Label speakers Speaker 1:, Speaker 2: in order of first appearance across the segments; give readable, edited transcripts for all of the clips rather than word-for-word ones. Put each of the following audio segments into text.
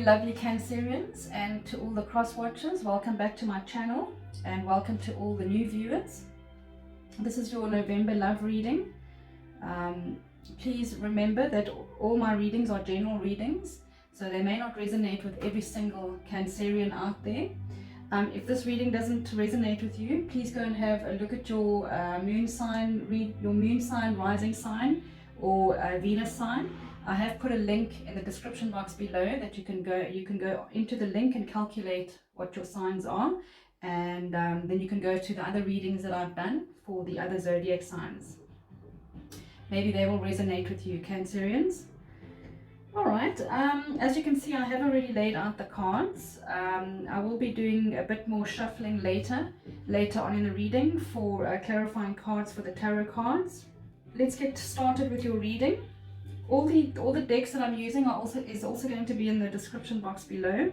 Speaker 1: lovely Cancerians, and to all the cross watchers, welcome back to my channel, and welcome to all the new viewers. This is your November love reading. Please remember that all my readings are general readings, so they may not resonate with every single Cancerian out there. If this reading doesn't resonate with you, please go and have a look at your moon sign, read your moon sign, rising sign, or Venus sign. I have put a link in the description box below that you can go into the link and calculate what your signs are, and then you can go to the other readings that I've done for the other zodiac signs. Maybe they will resonate with you, Cancerians. Alright, as you can see, I have already laid out the cards. I will be doing a bit more shuffling later on in the reading for clarifying cards for the tarot cards. Let's get started with your reading. All the decks that I'm using is also going to be in the description box below,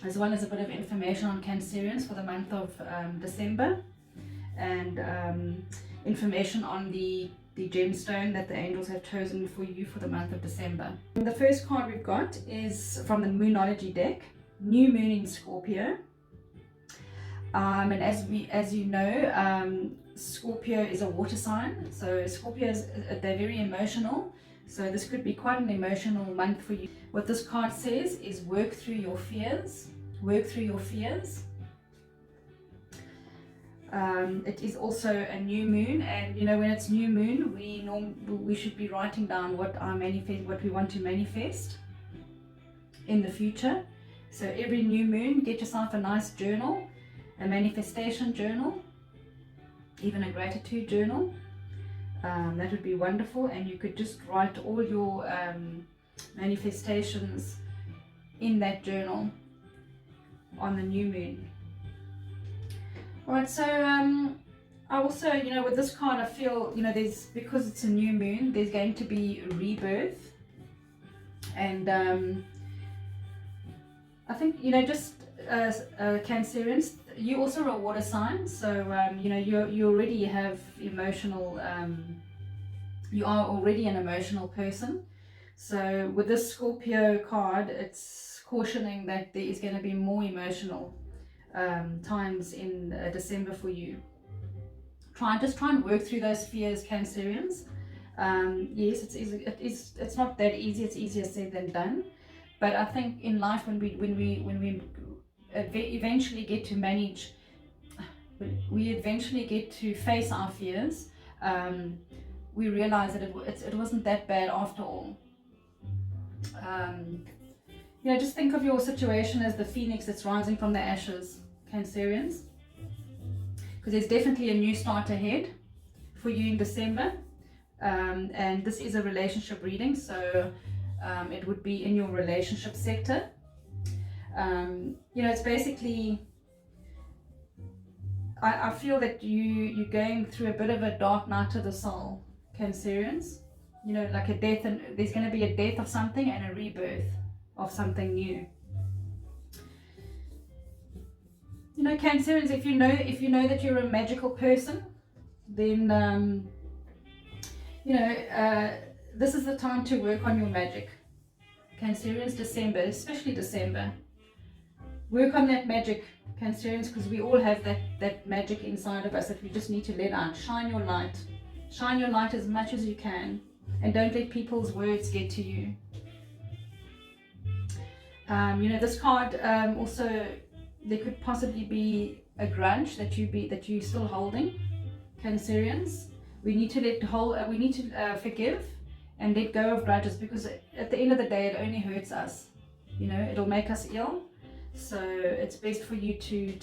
Speaker 1: as well as a bit of information on Cancerians for the month of December, and information on the gemstone that the angels have chosen for you for the month of December. The first card we've got is from the Moonology deck, New Moon in Scorpio. And as you know, Scorpio is a water sign, so Scorpios, they're very emotional. So this could be quite an emotional month for you. What this card says is work through your fears. Work through your fears. It is also a new moon, and you know, when it's new moon, we should be writing down what we want to manifest in the future. So every new moon, get yourself a nice journal, a manifestation journal, even a gratitude journal. That would be wonderful, and you could just write all your manifestations in that journal on the new moon. Alright, so I also, you know, with this card, I feel, you know, because it's a new moon, there's going to be rebirth, and I think, you know, just Cancerians, you also are a water sign, so you know, you already have emotional, you are already an emotional person. So with this Scorpio card, it's cautioning that there is going to be more emotional times in December for you. Just try and work through those fears, Cancerians. Yes, it's not that easy. It's easier said than done. But I think in life, when we eventually get to manage, we eventually get to face our fears, we realize that it wasn't that bad after all. You know, just think of your situation as the phoenix that's rising from the ashes, Cancerians, because there's definitely a new start ahead for you in December, and this is a relationship reading, so it would be in your relationship sector. You know, it's basically, I feel that you're going through a bit of a dark night of the soul, Cancerians. You know, like a death, and there's going to be a death of something and a rebirth of something new. You know, Cancerians, if you know that you're a magical person, then you know, this is the time to work on your magic, Cancerians. December, especially December. Work on that magic, Cancerians, because we all have that magic inside of us that we just need to let out. Shine your light. Shine your light as much as you can, and don't let people's words get to you. You know, this card also, there could possibly be a grudge that you're still holding, Cancerians. We need to forgive and let go of grudges, because at the end of the day, it only hurts us. You know, it'll make us ill. So it's best for you to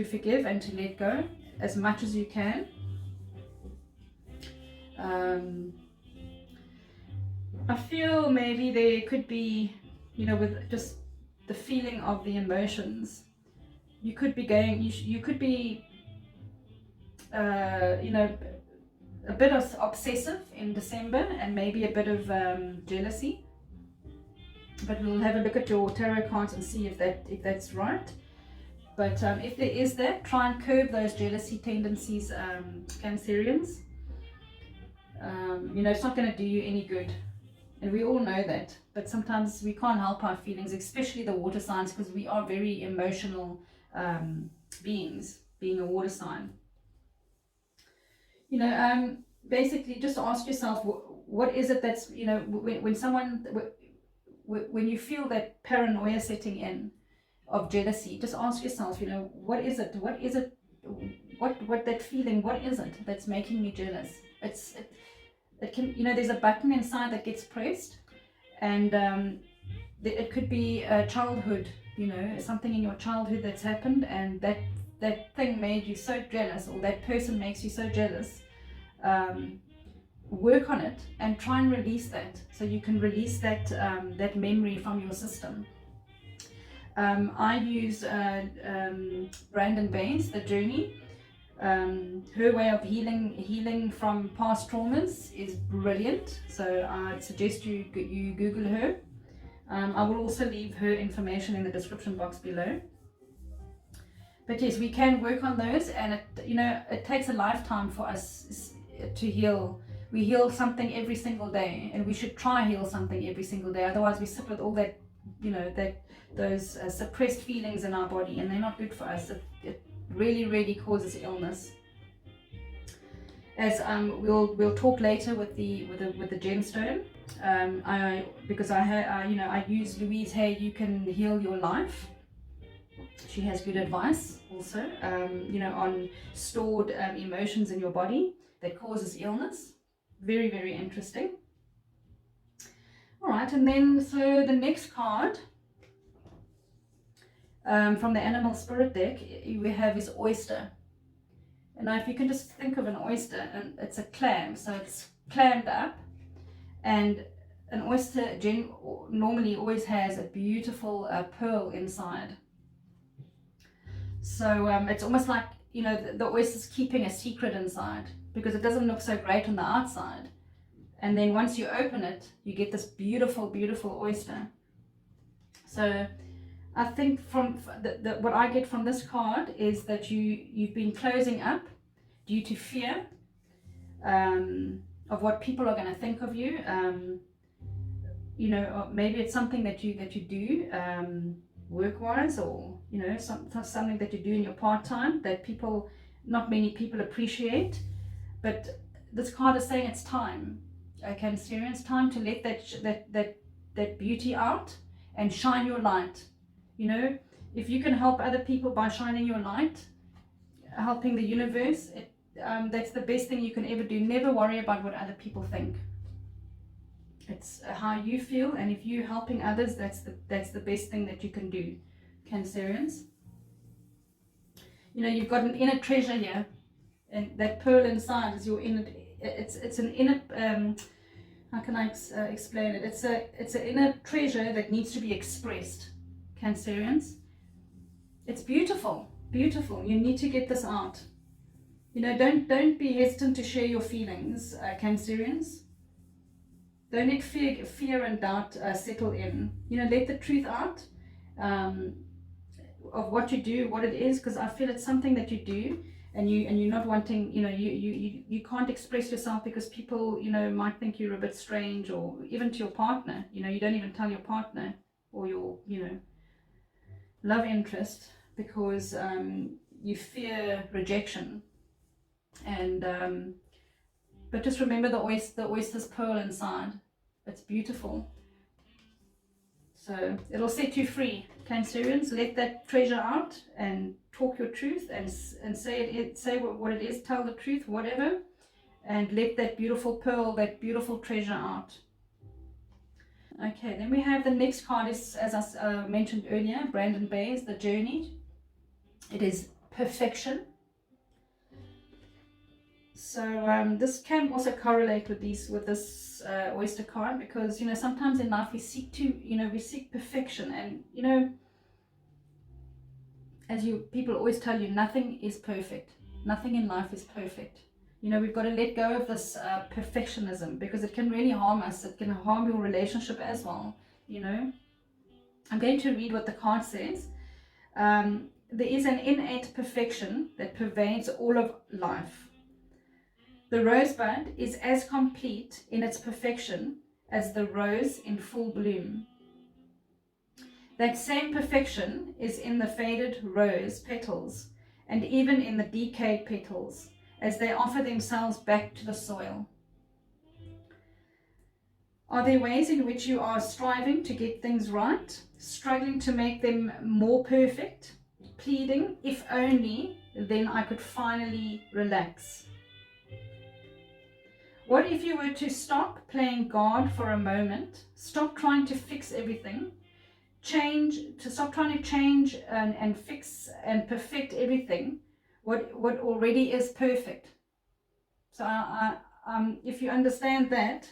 Speaker 1: forgive and to let go as much as you can. I feel maybe there could be, you know, with just the feeling of the emotions, you could be you know, a bit of obsessive in December, and maybe a bit of jealousy. But we'll have a look at your tarot cards and see if that's right. But if there is that, try and curb those jealousy tendencies, Cancerians. You know, it's not going to do you any good. And we all know that, but sometimes we can't help our feelings, especially the water signs, because we are very emotional beings, being a water sign. You know, basically just ask yourself, what is it that's, you know, when you feel that paranoia setting in of jealousy, just ask yourself, you know, what is it what that feeling, what is it that's making me jealous? It can, you know, there's a button inside that gets pressed, and it could be a childhood, you know, something in your childhood that's happened, and that thing made you so jealous, or that person makes you so jealous. Work on it and try and release that, so you can release that that memory from your system. I use Brandon Baines, The Journey. Her way of healing from past traumas is brilliant, so I suggest you Google her. I will also leave her information in the description box below. But yes, we can work on those, and it, you know, it takes a lifetime for us to heal. We heal something every single day, and we should try heal something every single day. Otherwise, we sit with all that, you know, those suppressed feelings in our body, and they're not good for us. It really causes illness. As we'll talk later with the gemstone. Because I use Louise Hay. You can heal your life. She has good advice also, you know, on stored emotions in your body that causes illness. Very interesting. All right, and then so the next card from the animal spirit deck we have is Oyster. And now if you can just think of an oyster, and it's a clam, so it's clammed up, and an oyster normally always has a beautiful pearl inside. So it's almost like, you know, the oyster's keeping a secret inside, because it doesn't look so great on the outside. And then once you open it, you get this beautiful oyster. So I think from what I get from this card is that you've been closing up due to fear of what people are going to think of you. You know, maybe it's something that you do work-wise, or, you know, something that you do in your part-time that not many people appreciate. But this card is saying it's time. Okay, it's time to let that beauty out and shine your light. You know, if you can help other people by shining your light, helping the universe, that's the best thing you can ever do. Never worry about what other people think. It's how you feel, and if you're helping others, that's the best thing that you can do, Cancerians. You know, you've got an inner treasure here, and that pearl inside is your inner. It's an inner. How can I explain it? It's an inner treasure that needs to be expressed, Cancerians. It's beautiful. You need to get this out. You know, don't be hesitant to share your feelings, Cancerians. Don't let fear and doubt settle in. You know, let the truth out of what you do, what it is, because I feel it's something that you do, and you're not wanting, you know, you can't express yourself because people, you know, might think you're a bit strange, or even to your partner. You know, you don't even tell your partner or your, you know, love interest, because you fear rejection. And but just remember the oyster's pearl inside. It's beautiful. So it'll set you free, Cancerians. Let that treasure out and talk your truth, and say what it is. Tell the truth, whatever, and let that beautiful pearl, that beautiful treasure out. Okay, then we have the next card is, as I mentioned earlier, Brandon Baines, The Journey. It is perfection. So this can also correlate with this oyster card, because, you know, sometimes in life we seek perfection, and, you know, as people always tell you, nothing is perfect. Nothing in life is perfect. You know, we've got to let go of this perfectionism, because it can really harm us. It can harm your relationship as well. You know, I'm going to read what the card says. There is an innate perfection that pervades all of life. The rosebud is as complete in its perfection as the rose in full bloom. That same perfection is in the faded rose petals and even in the decayed petals as they offer themselves back to the soil. Are there ways in which you are striving to get things right, struggling to make them more perfect, pleading, if only then I could finally relax? What if you were to stop playing God for a moment, stop trying to fix everything, stop trying to change and fix and perfect everything, what already is perfect? So if you understand that,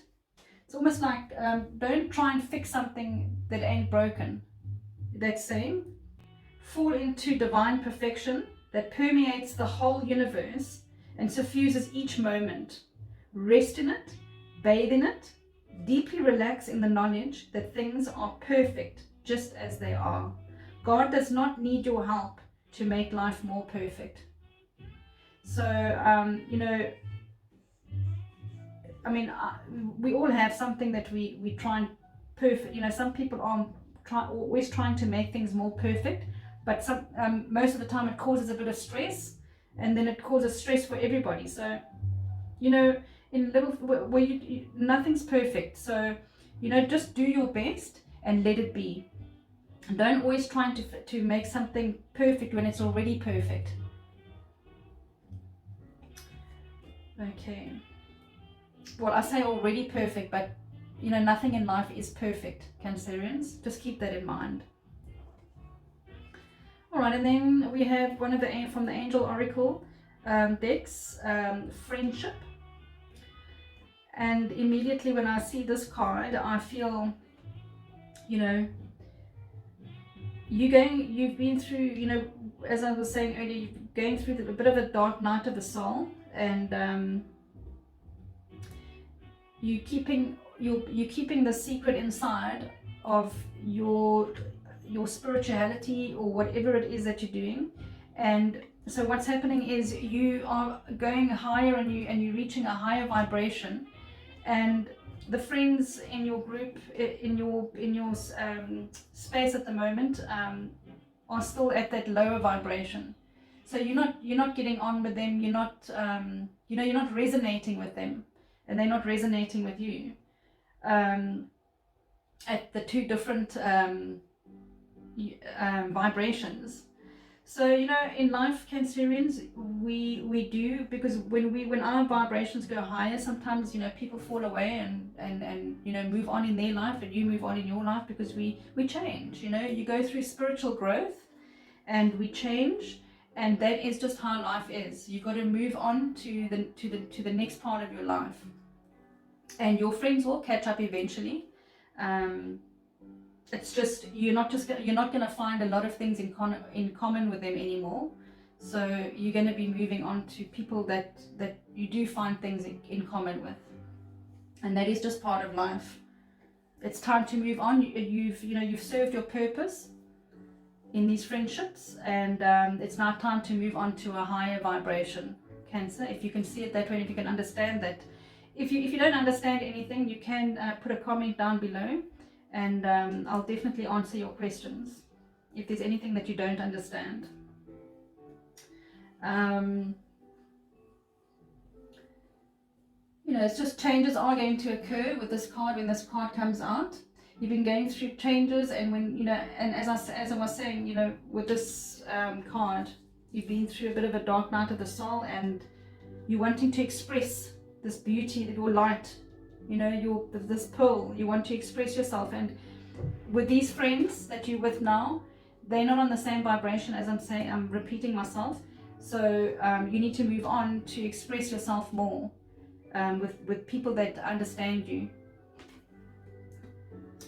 Speaker 1: it's almost like don't try and fix something that ain't broken. That saying, fall into divine perfection that permeates the whole universe and suffuses each moment. Rest in it, bathe in it, deeply relax in the knowledge that things are perfect just as they are. God does not need your help to make life more perfect. So, we all have something that we try and perfect. Some people are always trying to make things more perfect, but most of the time it causes a bit of stress, and then it causes stress for everybody. So, in little where nothing's perfect. So, just do your best and let it be. Don't always try to make something perfect when it's already perfect. Okay. Well, I say already perfect, but nothing in life is perfect, Cancerians. Just keep that in mind. All right, and then we have one of from the Angel Oracle decks, friendship. And immediately when I see this card, I feel, you've been through, as I was saying earlier, you're going through a bit of a dark night of the soul, and you're keeping the secret inside of your spirituality or whatever it is that you're doing. And so what's happening is you are going higher and you're reaching a higher vibration, and the friends in your group, in your space at the moment, are still at that lower vibration. So you're not getting on with them. You're not you're not resonating with them, and they're not resonating with you. At the two different vibrations. So in life, Cancerians, we do, because when our vibrations go higher, sometimes people fall away and move on in their life, and you move on in your life, because we change. You go through spiritual growth, and we change, and that is just how life is. You've got to move on to the next part of your life, and your friends will catch up eventually. It's just you're not going to find a lot of things in common with them anymore. So you're going to be moving on to people that you do find things in common with, and that is just part of life. It's time to move on. You've served your purpose in these friendships, and it's now time to move on to a higher vibration, Cancer. If you can see it that way, if you can understand that. If you don't understand anything, you can put a comment down below, and I'll definitely answer your questions if there's anything that you don't understand. It's just changes are going to occur with this card when this card comes out. You've been going through changes, and when and as I was saying, with this card, you've been through a bit of a dark night of the soul, and you're wanting to express this beauty, your light, this pearl. You want to express yourself, and with these friends that you're with now, they're not on the same vibration. As I'm repeating myself. So you need to move on to express yourself more with people that understand you,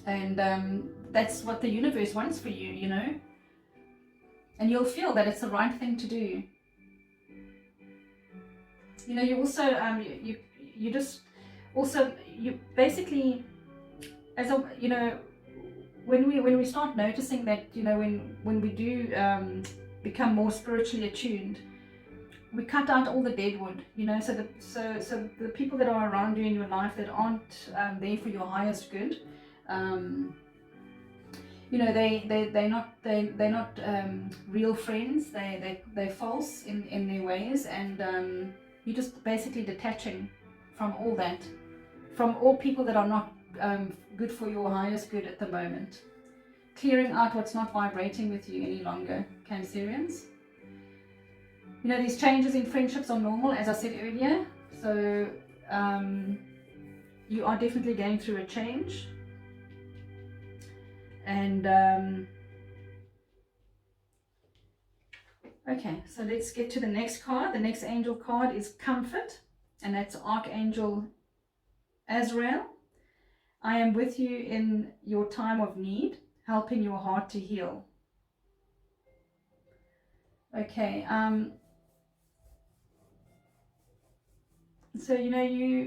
Speaker 1: and that's what the universe wants for you, and you'll feel that it's the right thing to do. You also you just also you basically, as a when we start noticing that when we do become more spiritually attuned, we cut out all the dead wood, you know, so the people that are around you in your life that aren't there for your highest good, you know, they're not real friends. They're false in their ways, and you're just basically detaching from all that, from all people that are not good for your highest good at the moment. Clearing out what's not vibrating with you any longer, Cancerians. You know, these changes in friendships are normal, as I said earlier. So you are definitely going through a change. And okay, so let's get to the next card. The next angel card is Comfort, and that's Archangel Ezreal. I am with you in your time of need, helping your heart to heal. Okay, so you know,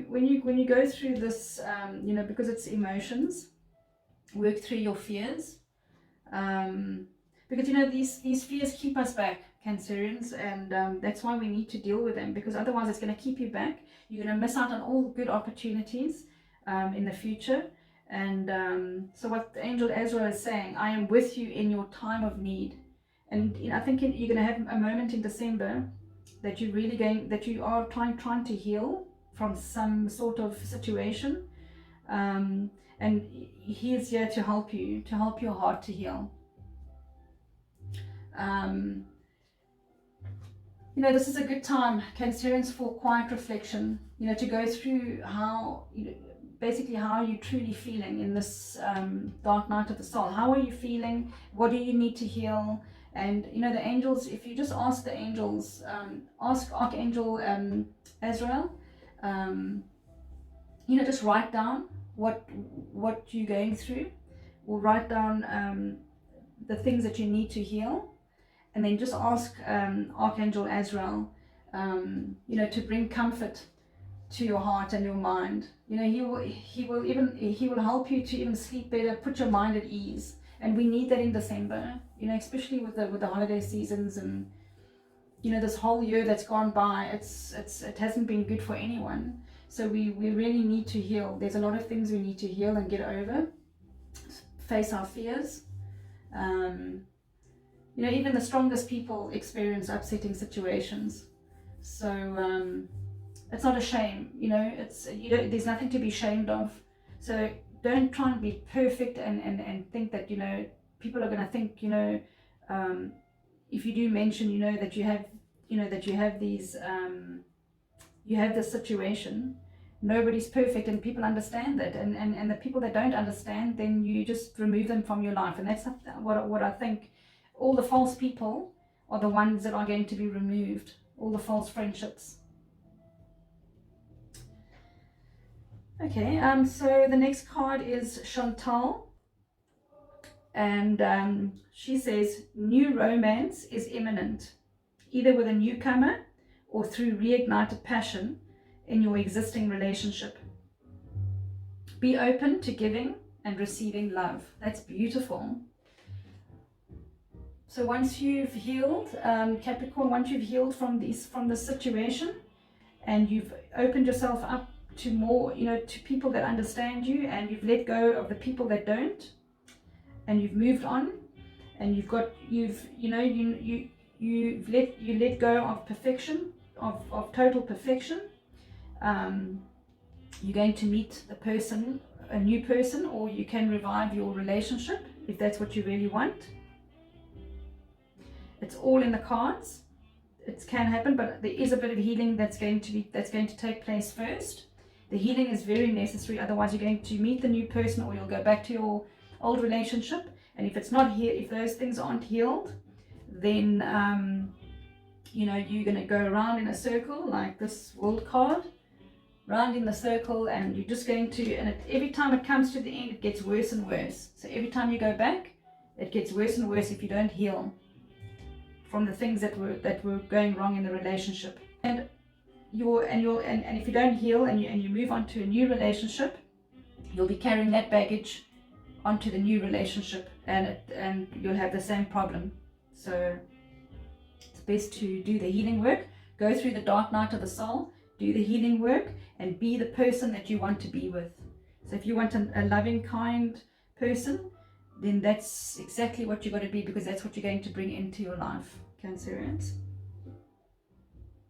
Speaker 1: when you go through this, you know, because it's emotions, work through your fears, because you know these fears keep us back, Cancerians, and that's why we need to deal with them, because otherwise it's going to keep you back. You're going to miss out on all good opportunities in the future. And so what Angel Ezreal is saying, I am with you in your time of need. And you know, I think you're going to have a moment in December that you're really you are trying to heal from some sort of situation, and he is here to help you, to help your heart to heal. You know, this is a good time, Cancerians, for quiet reflection, you know, to go through how, you know, basically how are you truly feeling in this dark night of the soul. How are you feeling? What do you need to heal? And you know, the angels, if you just ask the angels, ask Archangel Ezreal, you know, just write down what you're going through, or write down the things that you need to heal, and then just ask Archangel Ezreal, you know, to bring comfort to your heart and your mind. You know, he will help you to even sleep better, put your mind at ease. And we need that in December, you know, especially with the holiday seasons, and you know, this whole year that's gone by, it hasn't been good for anyone. So we really need to heal. There's a lot of things we need to heal and get over, face our fears. You know, even the strongest people experience upsetting situations. So it's not a shame, you know, there's nothing to be ashamed of. So don't try and be perfect and think that, you know, people are going to think, you know, if you do mention, you know, that you have, you know, that you have these, you have this situation. Nobody's perfect, and people understand that, and the people that don't understand, then you just remove them from your life. And that's what I think. All the false people are the ones that are going to be removed, all the false friendships. Okay, so the next card is Chantal, and she says, new romance is imminent, either with a newcomer or through reignited passion in your existing relationship. Be open to giving and receiving love. That's beautiful. So once you've healed, Capricorn, once you've healed from this situation, and you've opened yourself up to more, you know, to people that understand you, and you've let go of the people that don't, and you've moved on, and you've let go of perfection, of total perfection. You're going to meet a new person, or you can revive your relationship if that's what you really want. It's all in the cards. It can happen, but there is a bit of healing that's going to take place first. The healing is very necessary, otherwise you're going to meet the new person, or you'll go back to your old relationship. And if it's not here, if those things aren't healed, then you know, you're going to go around in a circle like this World card, round in the circle, and you're just going to, and every time it comes to the end, it gets worse and worse. So every time you go back, it gets worse and worse if you don't heal from the things that were going wrong in the relationship. And if you don't heal, and you move on to a new relationship, you'll be carrying that baggage onto the new relationship, and you'll have the same problem. So it's best to do the healing work, Go through the dark night of the soul, do the healing work, and be the person that you want to be with. So if you want a loving, kind person, then that's exactly what you've got to be, because that's what you're going to bring into your life, Cancerians.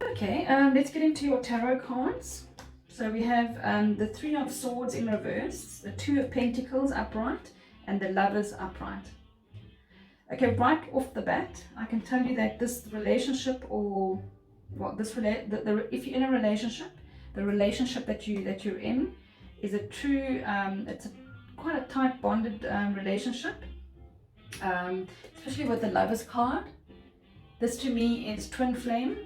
Speaker 1: Okay, let's get into your tarot cards. So we have the Three of Swords in reverse, the Two of Pentacles upright, and the Lovers upright. Okay, right off the bat, I can tell you that this relationship, or if you're in a relationship, the relationship that you're in is a true, it's quite a tight bonded relationship, especially with the Lovers card. This to me is twin flame,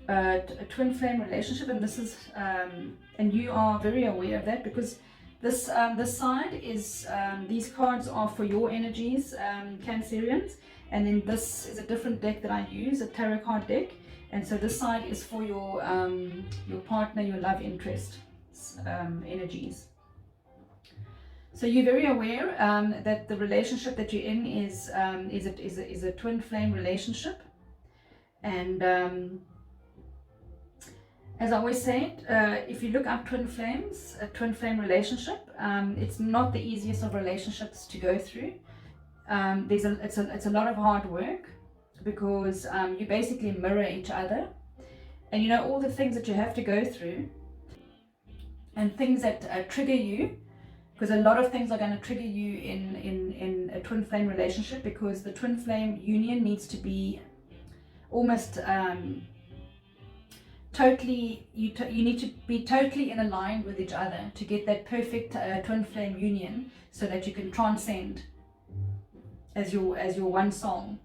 Speaker 1: a twin flame relationship, and this is and you are very aware of that, because this side is these cards are for your energies, Cancerians, and then this is a different deck that I use, a tarot card deck, and so this side is for your partner, your love interest energies. So you're very aware that the relationship that you're in is a twin flame relationship, and as I always say, if you look up twin flames, a twin flame relationship, it's not the easiest of relationships to go through. It's a lot of hard work, because you basically mirror each other, and you know all the things that you have to go through, and things that trigger you, because a lot of things are going to trigger you in a twin flame relationship, because the twin flame union needs to be almost totally, you need to be totally in aligned with each other to get that perfect twin flame union, so that you can transcend as your one soul.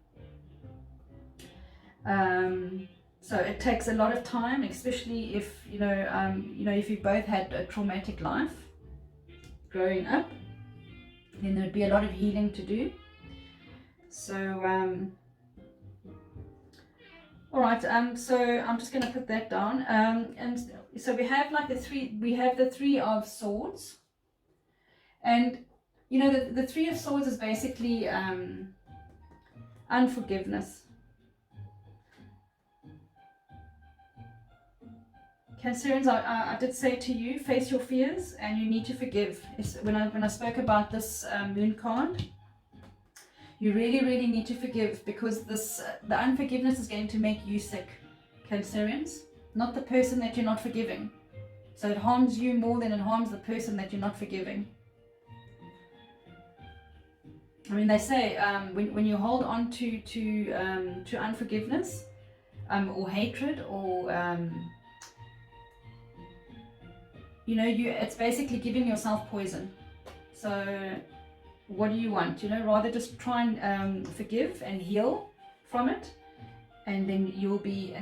Speaker 1: So it takes a lot of time, especially if if you both had a traumatic life growing up, then there'd be a lot of healing to do. So all right, so I'm just going to put that down, and so we have like the Three of Swords, and you know the Three of Swords is basically unforgiveness. Cancerians, I did say to you, face your fears, and you need to forgive. When I spoke about this moon card, you really need to forgive, because the unforgiveness is going to make you sick, Cancerians, not the person that you're not forgiving. So it harms you more than it harms the person that you're not forgiving. I mean, they say when you hold on to unforgiveness or hatred, or it's basically giving yourself poison. So what do you want? Rather just try and forgive and heal from it, and then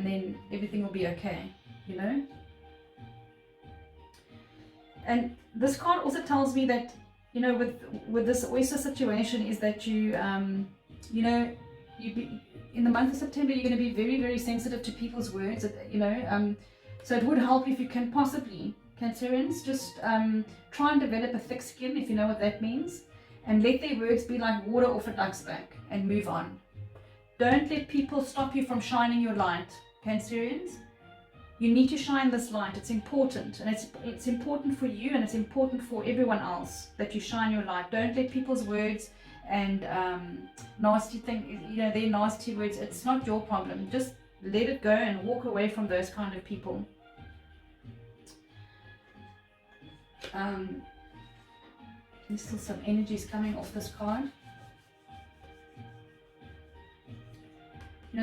Speaker 1: then everything will be okay. And this card also tells me that with this Oyster situation is that you in the month of September, you're going to be very sensitive to people's words. So it would help if you can possibly, Cancerians, just try and develop a thick skin, if you know what that means, and let their words be like water off a duck's back, and move on. Don't let people stop you from shining your light, Cancerians. You need to shine this light. It's important, and it's important for you, and it's important for everyone else that you shine your light. Don't let people's words and nasty things, their nasty words, it's not your problem. Just let it go and walk away from those kind of people. There's still some energies coming off this card.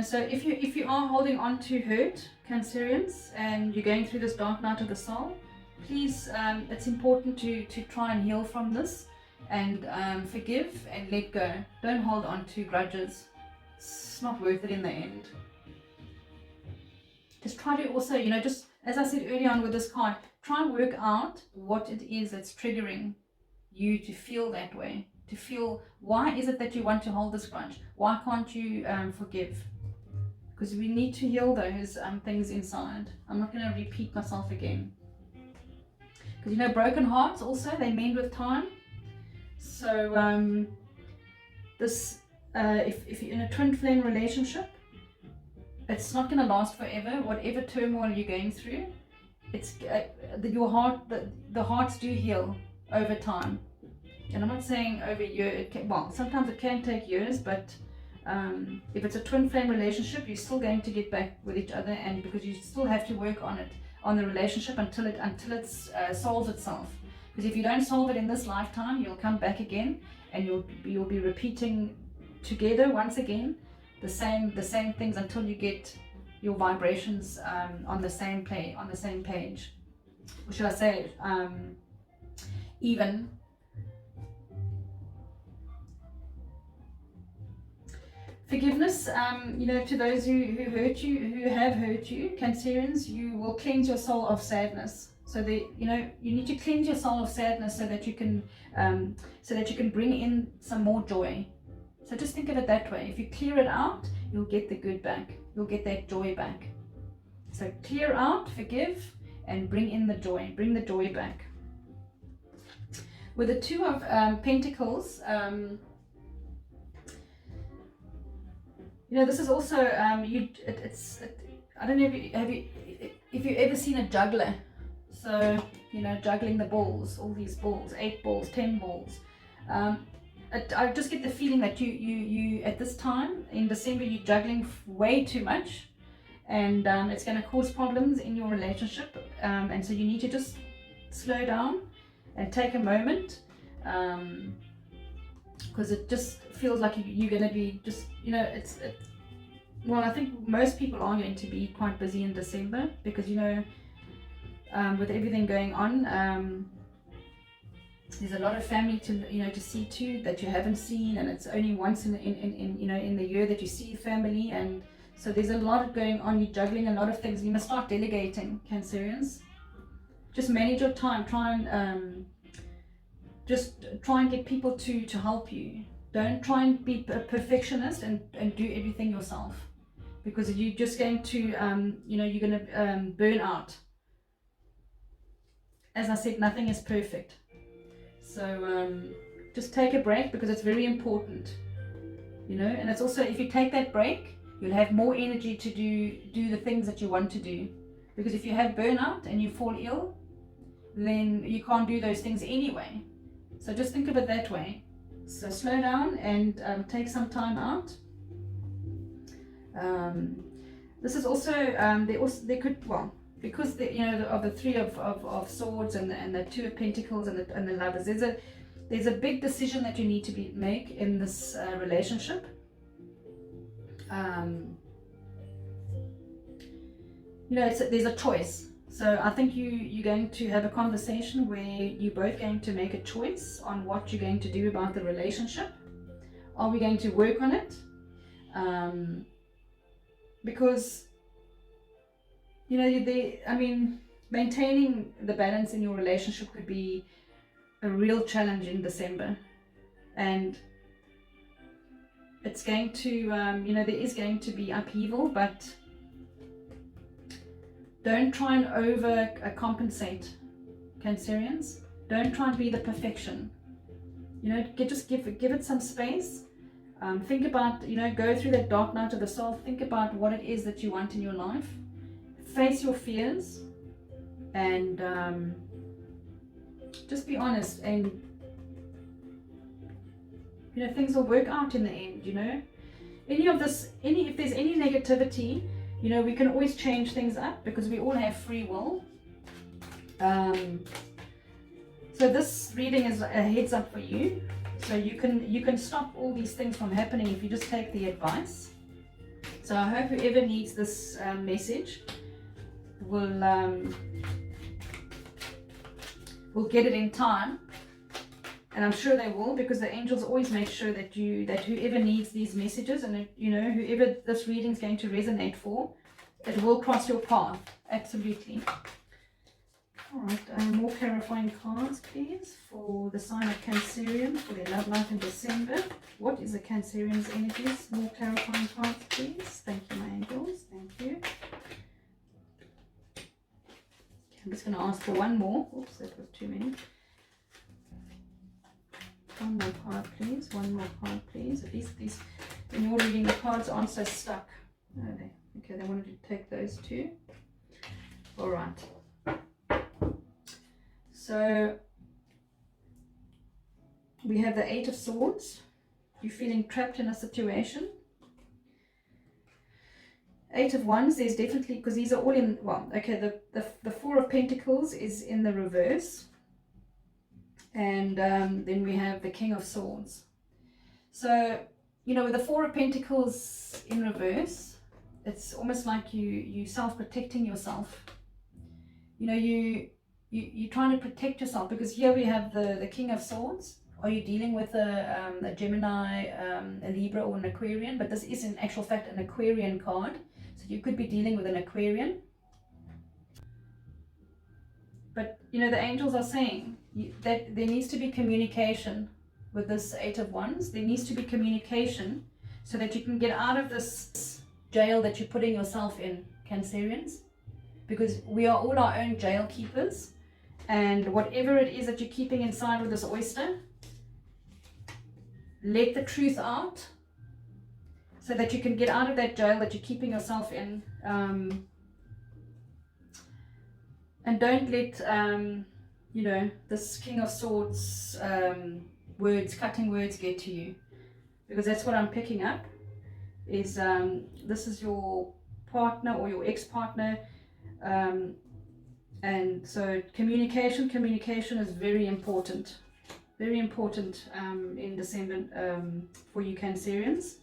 Speaker 1: So if you are holding on to hurt, Cancerians, and you're going through this dark night of the soul, please, it's important to try and heal from this, and forgive and let go. Don't hold on to grudges. It's not worth it in the end. Just try to also, just as I said earlier on with this card, try and work out what it is that's triggering you to feel that way, to feel why is it that you want to hold this grudge? Why can't you forgive? Because we need to heal those things inside. I'm not going to repeat myself again. Because broken hearts also, they mend with time. So this, if you're in a twin flame relationship, it's not going to last forever. Whatever turmoil you're going through, it's your heart, the hearts do heal over time. And I'm not saying over a year, well, sometimes it can take years, but if it's a twin flame relationship, you're still going to get back with each other, and because you still have to work on it, on the relationship until it solves itself. Because if you don't solve it in this lifetime, you'll come back again, and you'll be repeating together once again the same things until you get your vibrations on the same page, or should I say even. Forgiveness, you know, to those who have hurt you, Cancerians, you will cleanse your soul of sadness. So you need to cleanse your soul of sadness so that you can bring in some more joy. So just think of it that way. If you clear it out, you'll get the good back. You'll get that joy back. So clear out, forgive, and bring in the joy. Bring the joy back. With the Two of Pentacles, you know, this is also I don't know if you've ever seen a juggler. So, you know, juggling the balls, all these balls, 8 balls, 10 balls. I just get the feeling that you at this time in December, you're juggling way too much, and it's going to cause problems in your relationship. And so you need to just slow down and take a moment, because it just feels like you're going to be just, you know, well, I think most people are going to be quite busy in December, because, you know, with everything going on, there's a lot of family to see to that you haven't seen, and it's only once in the year that you see family, and so there's a lot going on. You're juggling a lot of things. You must start delegating, Cancerians. Just manage your time. Try and get people to help you. Don't try and be a perfectionist and do everything yourself, because you're just going to you're going to burn out. As I said, nothing is perfect. So just take a break, because it's very important, you know. And it's also, if you take that break, you'll have more energy to do the things that you want to do. Because if you have burnout and you fall ill, then you can't do those things anyway. So just think of it that way. So slow down and take some time out. This is also there could, well, because of the Three of Swords and the Two of Pentacles and the Lovers, there's a big decision that you need to make in this relationship. There's a choice. So I think you're going to have a conversation where you're both going to make a choice on what you're going to do about the relationship. Are we going to work on it? Because maintaining the balance in your relationship could be a real challenge in December, and it's going to, there is going to be upheaval, but don't try and overcompensate, Cancerians. Don't try and be the perfection. Just give it some space. Think about, go through that dark night of the soul. Think about what it is that you want in your life. Face your fears, and just be honest, and things will work out in the end. If there's any negativity, we can always change things up, because we all have free will. So this reading is a heads up for you, so you can stop all these things from happening if you just take the advice. So I hope whoever needs this message will get it in time, and I'm sure they will, because the angels always make sure that whoever needs these messages, and whoever this reading is going to resonate for, it will cross your path. Absolutely. All right, more clarifying cards, please, for the sign of Cancerian for their love life in December. What is the Cancerian's energies? More clarifying cards, please. Thank you, my angels. Thank you. I'm just going to ask for one more. Oops, that was too many. One more card, please. One more card, please. At least these, when you're reading, the cards aren't so stuck. Okay, they wanted to take those two. All right. So we have the Eight of Swords. You're feeling trapped in a situation. Eight of Wands, there's definitely, because these are all in, well, okay, the Four of Pentacles is in the reverse. And then we have the King of Swords. So, you know, with the Four of Pentacles in reverse, it's almost like you self-protecting yourself. You know, you're trying to protect yourself, because here we have the King of Swords. Are you dealing with a Gemini, a Libra, or an Aquarian? But this is in actual fact an Aquarian card. So you could be dealing with an Aquarian. But, you know, the angels are saying that there needs to be communication with this Eight of Wands. There needs to be communication so that you can get out of this jail that you're putting yourself in, Cancerians. Because we are all our own jail keepers. And whatever it is that you're keeping inside with this oyster, let the truth out so that you can get out of that jail that you're keeping yourself in. And don't let, you know, this King of Swords words, cutting words get to you. Because that's what I'm picking up, is this is your partner or your ex-partner. And so communication is very important. Very important in December for you Cancerians.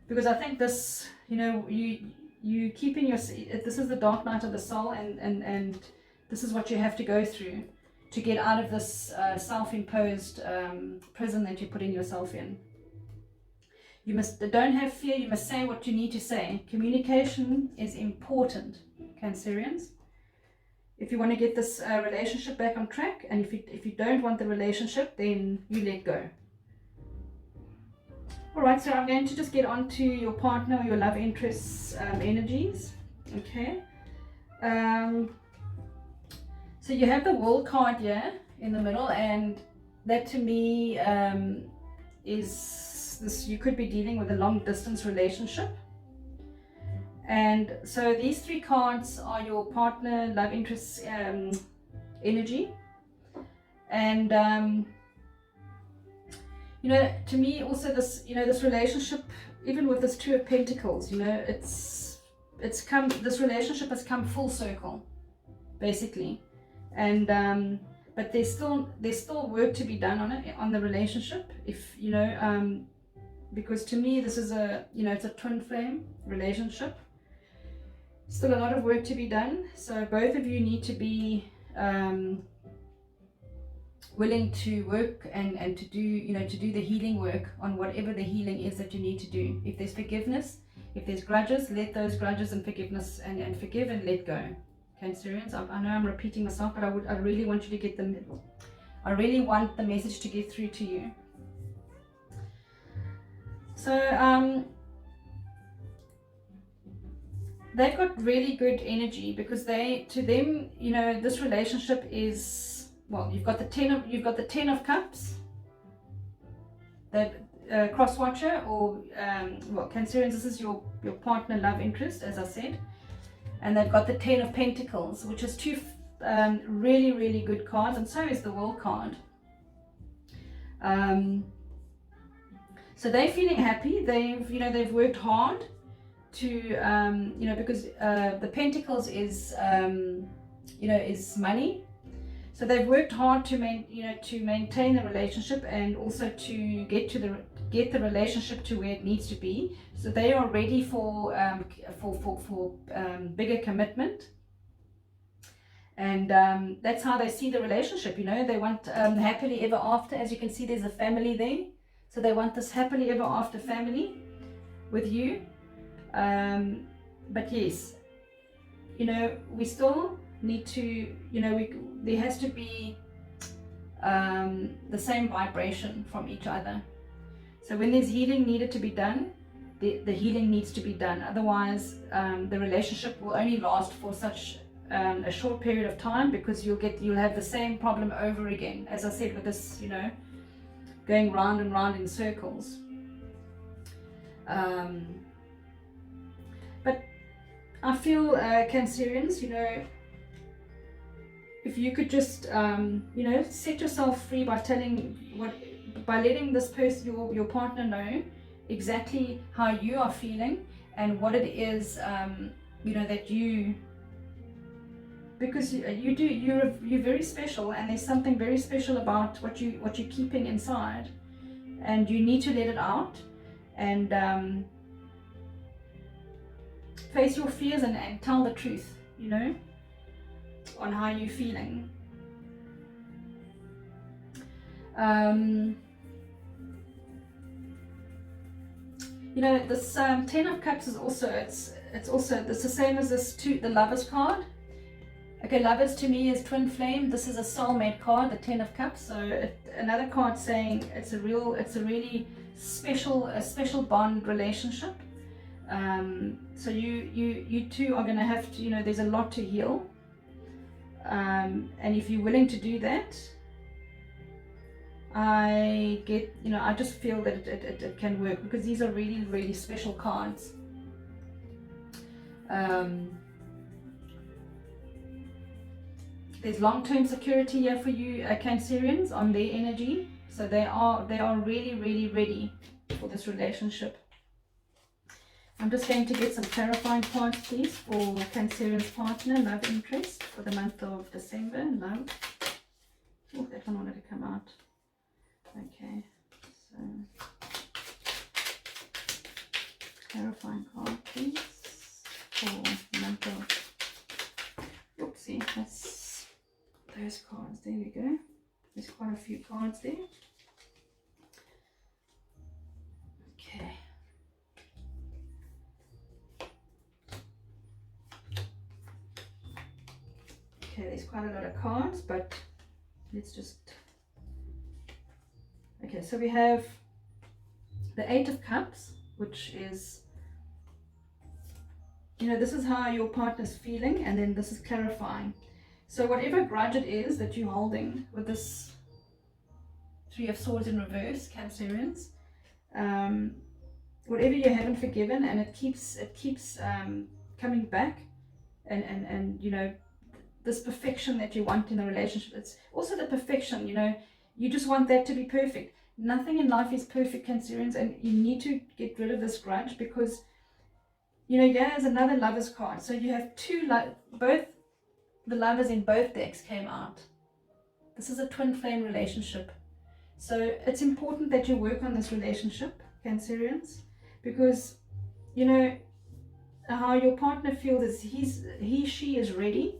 Speaker 1: Because I think this, you know, you keeping your, this is the dark night of the soul, and this is what you have to go through to get out of this self-imposed prison that you're putting yourself in. You don't have fear. You must say what you need to say. Communication is important, Cancerians. If you want to get this relationship back on track, and if you don't want the relationship, then you let go. Alright, so I'm going to just get on to your partner or your love interest's energies. Okay. So you have the World card here in the middle, and that to me is this, you could be dealing with a long distance relationship. And so these three cards are your partner, love interest's energy. And you know, to me also this, you know, this relationship, even with this Two of Pentacles, you know, it's come, this relationship has come full circle, basically. And but there's still work to be done on it, on the relationship, if you know, because to me this is a, you know, it's a twin flame relationship. Still a lot of work to be done. So both of you need to be willing to work and to do, you know, to do the healing work on whatever the healing is that you need to do. If there's forgiveness, if there's grudges, let those grudges and forgiveness and forgive and let go. Cancerians, I know I'm repeating myself, but I really want you to get the, I really want the message to get through to you. So they've got really good energy, because to them, you know, this relationship is, well, you've got the 10 of Cups, that cross watcher, or well, Cancerians, this is your partner, love interest, as I said. And they've got the 10 of Pentacles, which is two really, really good cards, and so is the World card. So they're feeling happy. They've worked hard to, you know, because the Pentacles is, you know, is money. So they've worked hard to maintain the relationship, and also to get the relationship to where it needs to be. So they are ready for bigger commitment, and that's how they see the relationship. You know, they want happily ever after. As you can see, there's a family there, so they want this happily ever after family with you. But yes, you know, we still need to, you know, there has to be the same vibration from each other. So when there's healing needed to be done, the healing needs to be done. Otherwise, the relationship will only last for such a short period of time, because you'll have the same problem over again. As I said, with this, you know, going round and round in circles. I feel Cancerians, you know, if you could just you know, set yourself free by letting this person, your partner, know exactly how you are feeling and what it is, you know, that you, because you're very special, and there's something very special about what you're keeping inside, and you need to let it out, and face your fears and tell the truth, you know, on how you're feeling. You know, this Ten of Cups is also, it's the same as the Lovers card. Okay, Lovers to me is twin flame. This is a soulmate card, the Ten of Cups. So another card saying it's a really special bond relationship. So you two are going to have to, you know, there's a lot to heal. And if you're willing to do that, I just feel that it can work, because these are really special cards. There's long-term security here for you, Cancerians, on their energy. So they are really ready for this relationship. I'm just going to get some clarifying cards, please, for Cancerian's partner, love interest, for the month of December. Love. Oh, that one wanted to come out. Okay, so clarifying card, please, for the month of, oopsie, that's those cards. There we go. There's quite a few cards there. Okay. Okay, there's quite a lot of cards, but let's just... Okay, so we have the Eight of Cups, which is, you know, this is how your partner's feeling, and then this is clarifying. So whatever grudge it is that you're holding with this Three of Swords in reverse, Cancerians, whatever you haven't forgiven, and it keeps coming back, and you know, this perfection that you want in a relationship. It's also the perfection, you know, you just want that to be perfect. Nothing in life is perfect, Cancerians, and you need to get rid of this grudge, because, you know, here's another Lovers card. So you have both the Lovers in both decks came out. This is a twin flame relationship. So it's important that you work on this relationship, Cancerians, because, you know, how your partner feels is she is ready,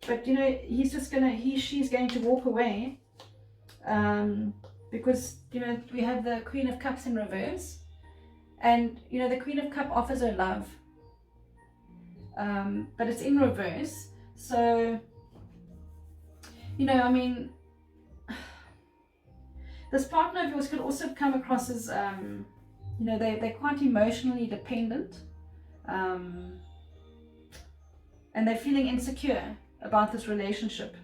Speaker 1: but, you know, she's going to walk away, because, you know, we have the Queen of Cups in reverse, and, you know, the Queen of Cups offers her love, but it's in reverse. So, you know, I mean, this partner of yours could also come across as, you know, they're quite emotionally dependent, and they're feeling insecure about this relationship,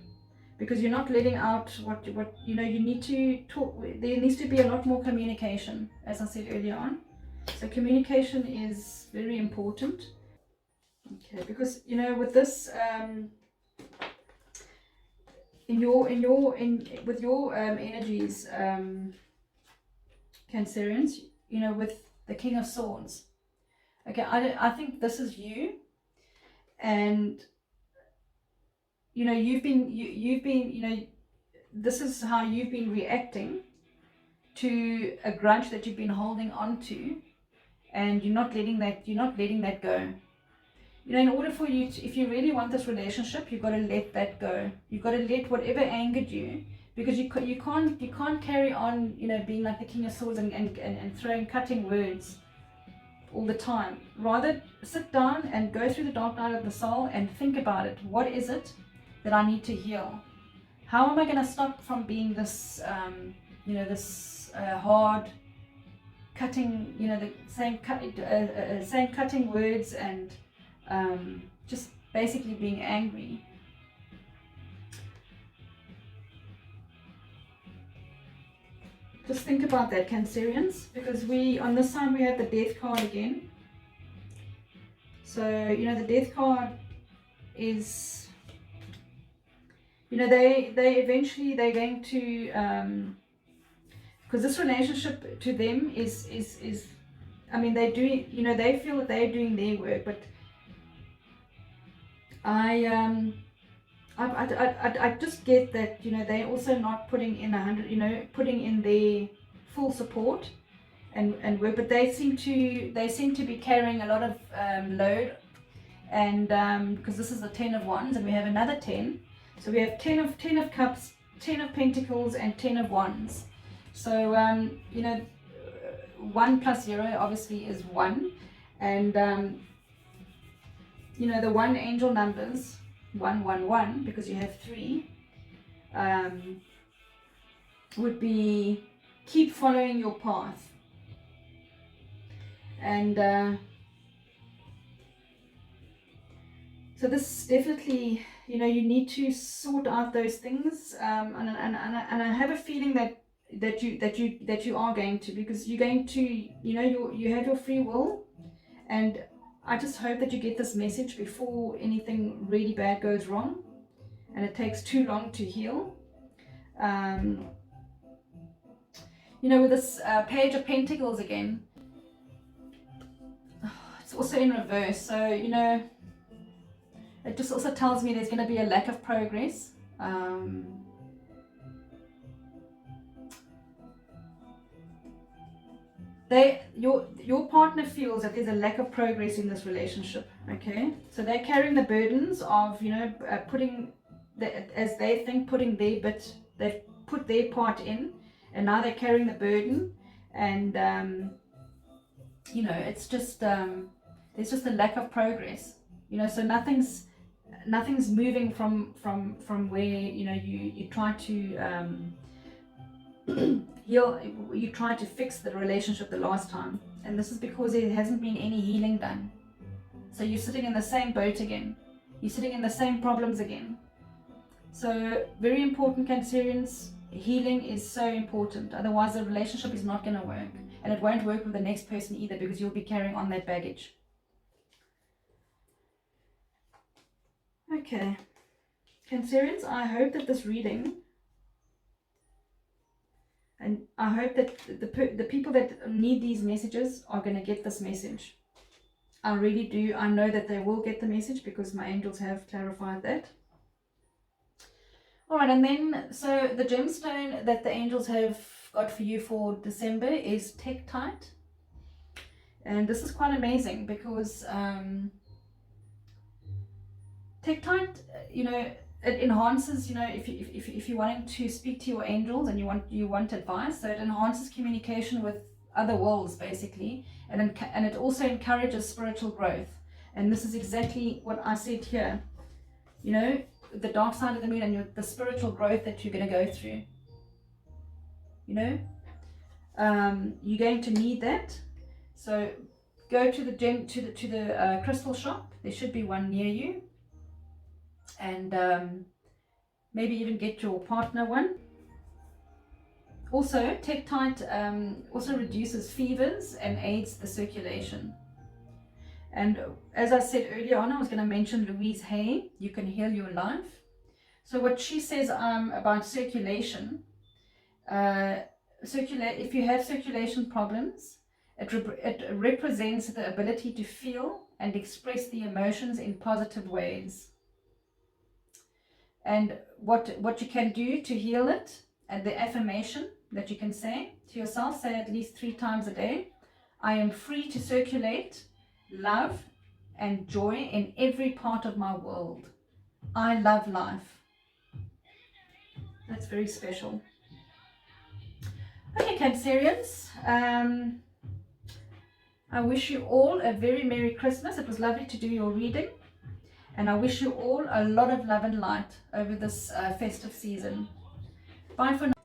Speaker 1: because you're not letting out what you know, you need to talk. There needs to be a lot more communication, as I said earlier on. So communication is very important. Okay, because, you know, with this with your energies, Cancerians, you know, with the King of Swords. Okay, I think this is you, and, you know, you've been, you know, this is how you've been reacting to a grudge that you've been holding on to, and you're not letting that go. You know, in order for you to, if you really want this relationship, you've got to let that go. You've got to let whatever angered you, because you can't carry on, you know, being like the King of Swords and cutting words all the time. Rather, sit down and go through the dark night of the soul and think about it. What is it that I need to heal? How am I going to stop from being this, you know, this hard, cutting, you know, saying cutting words, and just basically being angry? Just think about that, Cancerians, because on this side we have the Death card again. So, you know, the Death card is, you know, they eventually, they're going to, because this relationship to them is, I mean, they're doing, you know, they feel that they're doing their work, but I just get that, you know, they're also not putting in 100, you know, putting in their full support and work, but they seem to be carrying a lot of load, and because this is the 10 of Wands, and we have another 10, so we have 10 of Cups, 10 of Pentacles, and 10 of Wands. So you know, 1 plus 0 obviously is 1, and you know, the 1 angel numbers, 111, because you have 3, would be keep following your path. And so this definitely, you know, you need to sort out those things, and I have a feeling that you are going to, because you're going to, you know, you have your free will, and I just hope that you get this message before anything really bad goes wrong and it takes too long to heal. You know, with this Page of Pentacles again, it's also in reverse, so, you know, it just also tells me there's going to be a lack of progress. Your partner feels that there's a lack of progress in this relationship, okay? So they're carrying the burdens of, you know, putting, as they think, putting their bit, they've put their part in, and now they're carrying the burden, and you know, it's just, there's just a lack of progress, you know, so nothing's moving from where, you know, you try to you try to fix the relationship the last time, and this is because there hasn't been any healing done. So you're sitting in the same boat again, you're sitting in the same problems again. So very important, Cancerians, healing is so important, otherwise the relationship is not going to work, and it won't work with the next person either, because you'll be carrying on that baggage. Okay, Cancerians, I hope that this reading, and I hope that the people that need these messages are going to get this message. I really do. I know that they will get the message, because my angels have clarified that. Alright, and then, so the gemstone that the angels have got for you for December is Tektite. And this is quite amazing, because Tektite, you know, it enhances, you know, if you're wanting to speak to your angels and you want advice, so it enhances communication with other worlds, basically, and it also encourages spiritual growth. And this is exactly what I said here, you know, the dark side of the moon and the spiritual growth that you're going to go through, you know, you're going to need that. So go to the crystal shop. There should be one near you, and maybe even get your partner one. Also, Tektite also reduces fevers and aids the circulation. And as I said earlier on, I was going to mention Louise Hay, You Can Heal Your Life. So what she says about circulation, if you have circulation problems, it represents the ability to feel and express the emotions in positive ways. And what you can do to heal it, and the affirmation that you can say to yourself, say at least 3 times a day: I am free to circulate love and joy in every part of my world. I love life. That's very special. Okay, Cancerians, I wish you all a very Merry Christmas. It was lovely to do your reading, and I wish you all a lot of love and light over this festive season. Bye for now.